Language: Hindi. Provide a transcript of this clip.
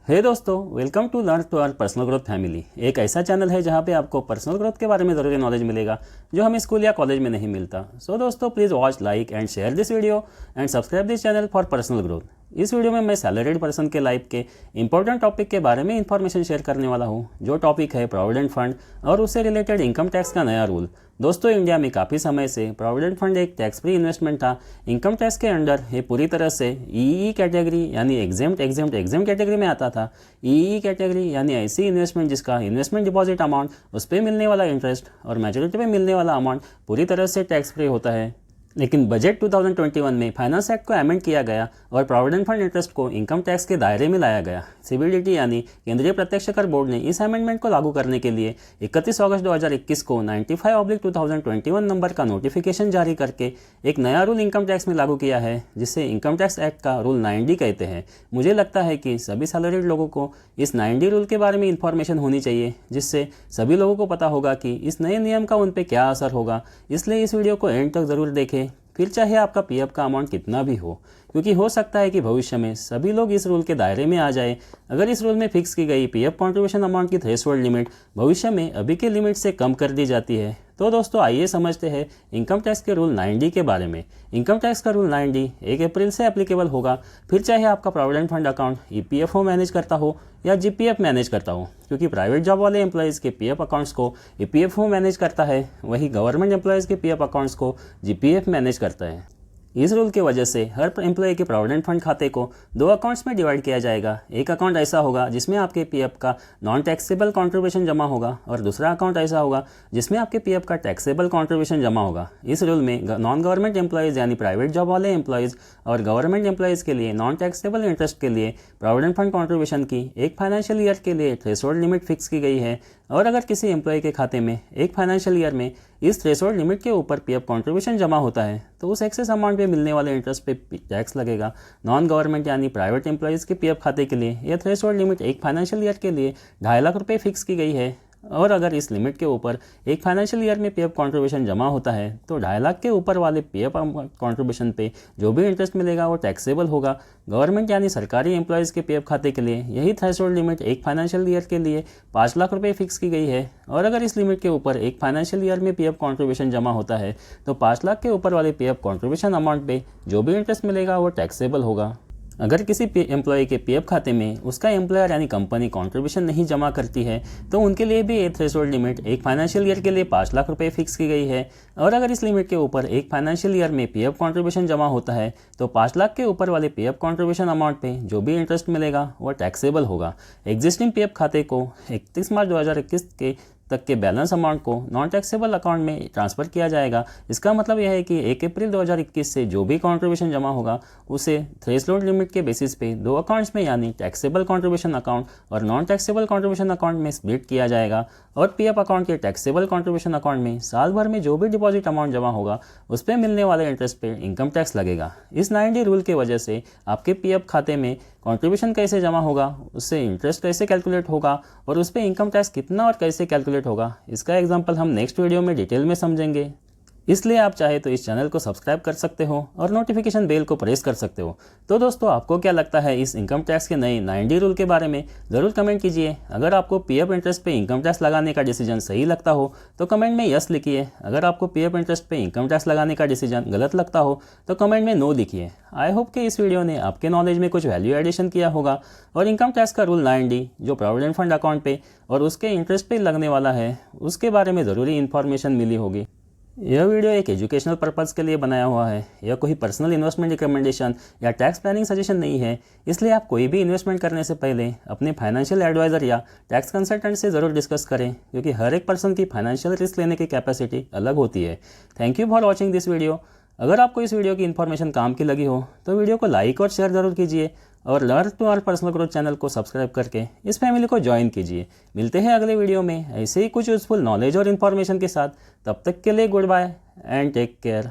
हे दोस्तों, welcome to learn to our personal growth family. एक ऐसा चैनल है जहां पे आपको पर्सनल ग्रोथ के बारे में ज़रूरी नॉलेज मिलेगा जो हमें स्कूल या कॉलेज में नहीं मिलता। सो दोस्तों, please watch, like and share this video and subscribe this channel for personal growth. इस वीडियो में मैं सैलरीड पर्सन के लाइफ के इंपॉर्टेंट टॉपिक के बारे में इंफॉर्मेशन शेयर करने वाला हूँ, जो टॉपिक है प्रोविडेंट फंड और उससे रिलेटेड इनकम टैक्स का नया रूल। दोस्तों, इंडिया में काफ़ी समय से प्रोविडेंट फंड एक टैक्स फ्री इन्वेस्टमेंट था। इनकम टैक्स के अंडर ये पूरी तरह से ईई कैटेगरी यानी एग्जेम्प्ट कैटेगरी में आता था। ईई कैटेगरी यानी ऐसी इन्वेस्टमेंट जिसका इन्वेस्टमेंट डिपॉजिट अमाउंट, उस पर मिलने वाला इंटरेस्ट और मैच्योरिटी पे मिलने वाला अमाउंट पूरी तरह से टैक्स फ्री होता है। लेकिन बजट 2021 में फाइनेंस एक्ट को अमेंड किया गया और प्रोविडेंट फंड इंटरेस्ट को इनकम टैक्स के दायरे में लाया गया। सीबीडीटी यानी केंद्रीय प्रत्यक्ष कर बोर्ड ने इस अमेंडमेंट को लागू करने के लिए 31 अगस्त 2021 को 95/2021 नंबर का नोटिफिकेशन जारी करके एक नया रूल इनकम टैक्स में लागू किया है, जिसे इनकम टैक्स एक्ट का रूल 9D कहते हैं। मुझे लगता है कि सभी सैलरीड लोगों को इस 9D रूल के बारे में इंफॉर्मेशन होनी चाहिए, जिससे सभी लोगों को पता होगा कि इस नए नियम का उन पर क्या असर होगा। इसलिए इस वीडियो को एंड तक ज़रूर देखें, फिर चाहे आपका पीएफ का अमाउंट कितना भी हो, क्योंकि हो सकता है कि भविष्य में सभी लोग इस रूल के दायरे में आ जाए। अगर इस रूल में फिक्स की गई पीएफ कंट्रीब्यूशन अमाउंट की थ्रेशोल्ड लिमिट भविष्य में अभी के लिमिट से कम कर दी जाती है, तो दोस्तों आइए समझते हैं इनकम टैक्स के रूल 9D के बारे में। इनकम टैक्स का रूल 9D 1 अप्रैल से एप्लीकेबल होगा, फिर चाहे आपका provident fund account EPFO manage करता हो या जीपीएफ मैनेज करता हो, क्योंकि प्राइवेट जॉब वाले एम्प्लॉयज़ के पीएफ अकाउंट्स को ईपीएफओ मैनेज करता है, वही गवर्नमेंट एम्प्लॉयज़ के पीएफ अकाउंट्स को जीपीएफ मैनेज करता है। इस रूल की वजह से हर एम्प्लॉय के प्रोविडेंट फंड खाते को 2 अकाउंट्स में डिवाइड किया जाएगा। एक अकाउंट ऐसा होगा जिसमें आपके पीएफ का नॉन टैक्सेबल कंट्रीब्यूशन जमा होगा और दूसरा अकाउंट ऐसा होगा जिसमें आपके पीएफ का टैक्सेबल कंट्रीब्यूशन जमा होगा। इस रूल में नॉन गवर्नमेंट एम्प्लॉयज़ यानी प्राइवेट जॉब वाले एम्प्लॉयज़ और गवर्नमेंट एम्प्लॉयज़ के लिए नॉन टैक्सेबल इंटरेस्ट के लिए प्रोविडेंट फंड कंट्रीब्यूशन की एक फाइनेंशियल ईयर के लिए थ्रेशोल्ड लिमिट फिक्स की गई है, और अगर किसी एम्प्लॉय के खाते में एक फाइनेंशियल ईयर में इस थ्रेशोल्ड लिमिट के ऊपर पीएफ कंट्रीब्यूशन जमा होता है तो उस एक्सेस अमाउंट पे मिलने वाले इंटरेस्ट पे टैक्स लगेगा। नॉन गवर्नमेंट यानी प्राइवेट एम्प्लॉयज़ के पीएफ खाते के लिए यह थ्रेशोल्ड लिमिट एक फाइनेंशियल ईयर के लिए 2.5 लाख रुपये फिक्स की गई है, और अगर इस लिमिट के ऊपर एक फाइनेंशियल ईयर में पीएफ कंट्रीब्यूशन जमा होता है तो 2.5 लाख के ऊपर वाले पीएफ कंट्रीब्यूशन पे जो भी इंटरेस्ट मिलेगा वो टैक्सेबल होगा। गवर्नमेंट यानी सरकारी एम्प्लॉयज़ के पीएफ खाते के लिए यही थ्रेशोल्ड लिमिट एक फाइनेंशियल ईयर के लिए 5 लाख रुपये फिक्स की गई है, और अगर इस लिमिट के ऊपर एक फाइनेंशियल ईयर में पीएफ कंट्रीब्यूशन जमा होता है तो 5 लाख के ऊपर वाले पीएफ कंट्रीब्यूशन अमाउंट पे जो भी इंटरेस्ट मिलेगा वो टैक्सेबल होगा। अगर किसी एम्प्लॉय के पीएफ खाते में उसका एम्प्लॉयर यानी कंपनी कंट्रीब्यूशन नहीं जमा करती है तो उनके लिए भी एक थ्रेशोल्ड लिमिट एक फाइनेंशियल ईयर के लिए 5 लाख रुपये फिक्स की गई है, और अगर इस लिमिट के ऊपर एक फाइनेंशियल ईयर में पीएफ कंट्रीब्यूशन जमा होता है तो 5 लाख के ऊपर वाले पीएफ कंट्रीब्यूशन अमाउंट पे जो भी इंटरेस्ट मिलेगा वह टैक्सेबल होगा। एग्जिस्टिंग पीएफ खाते को 31 मार्च 2021 के तक के बैलेंस अमाउंट को नॉन टैक्सेबल अकाउंट में ट्रांसफ़र किया जाएगा। इसका मतलब यह है कि 1 अप्रैल 2021 से जो भी कंट्रीब्यूशन जमा होगा उसे थ्रेशोल्ड लिमिट के बेसिस पे 2 अकाउंट्स में यानी टैक्सेबल कंट्रीब्यूशन अकाउंट और नॉन टैक्सेबल कंट्रीब्यूशन अकाउंट में स्प्लिट किया जाएगा, और पीएफ अकाउंट के टैक्सेबल कंट्रीब्यूशन अकाउंट में साल भर में जो भी डिपॉजिट अमाउंट जमा होगा उस पर मिलने वाले इंटरेस्ट पे इनकम टैक्स लगेगा। इस 9D रूल की वजह से आपके पीएफ खाते में कंट्रीब्यूशन कैसे जमा होगा, उससे इंटरेस्ट कैसे कैलकुलेट होगा और उस पर इनकम टैक्स कितना और कैसे कैलकुलेट होगा, इसका एग्जांपल हम नेक्स्ट वीडियो में डिटेल में समझेंगे। इसलिए आप चाहे तो इस चैनल को सब्सक्राइब कर सकते हो और नोटिफिकेशन बेल को प्रेस कर सकते हो। तो दोस्तों, आपको क्या लगता है इस इनकम टैक्स के नए 9D रूल के बारे में ज़रूर कमेंट कीजिए। अगर आपको पीएफ इंटरेस्ट पे इनकम टैक्स लगाने का डिसीजन सही लगता हो तो कमेंट में यस लिखिए। अगर आपको पीएफ इंटरेस्ट पे इनकम टैक्स लगाने का डिसीजन गलत लगता हो तो कमेंट में नो लिखिए। आई होप कि इस वीडियो ने आपके नॉलेज में कुछ वैल्यू एडिशन किया होगा, और इनकम टैक्स का रूल 9D जो प्रोविडेंट फंड अकाउंट पे और उसके इंटरेस्ट पे लगने वाला है उसके बारे में ज़रूरी इन्फॉर्मेशन मिली होगी। यह वीडियो एक एजुकेशनल पर्पज़ के लिए बनाया हुआ है, यह कोई पर्सनल इन्वेस्टमेंट रिकमेंडेशन या टैक्स प्लानिंग सजेशन नहीं है। इसलिए आप कोई भी इन्वेस्टमेंट करने से पहले अपने फाइनेंशियल एडवाइज़र या टैक्स कंसल्टेंट से ज़रूर डिस्कस करें, क्योंकि हर एक पर्सन की फाइनेंशियल रिस्क लेने की कैपेसिटी अलग होती है। Thank you for watching this video. अगर आपको इस वीडियो की इन्फॉर्मेशन काम की लगी हो तो वीडियो को लाइक और शेयर ज़रूर कीजिए, और learn to our personal growth channel को सब्सक्राइब करके इस फैमिली को ज्वाइन कीजिए। मिलते हैं अगले वीडियो में ऐसे ही कुछ यूजफुल नॉलेज और इन्फॉर्मेशन के साथ। तब तक के लिए goodbye and take care.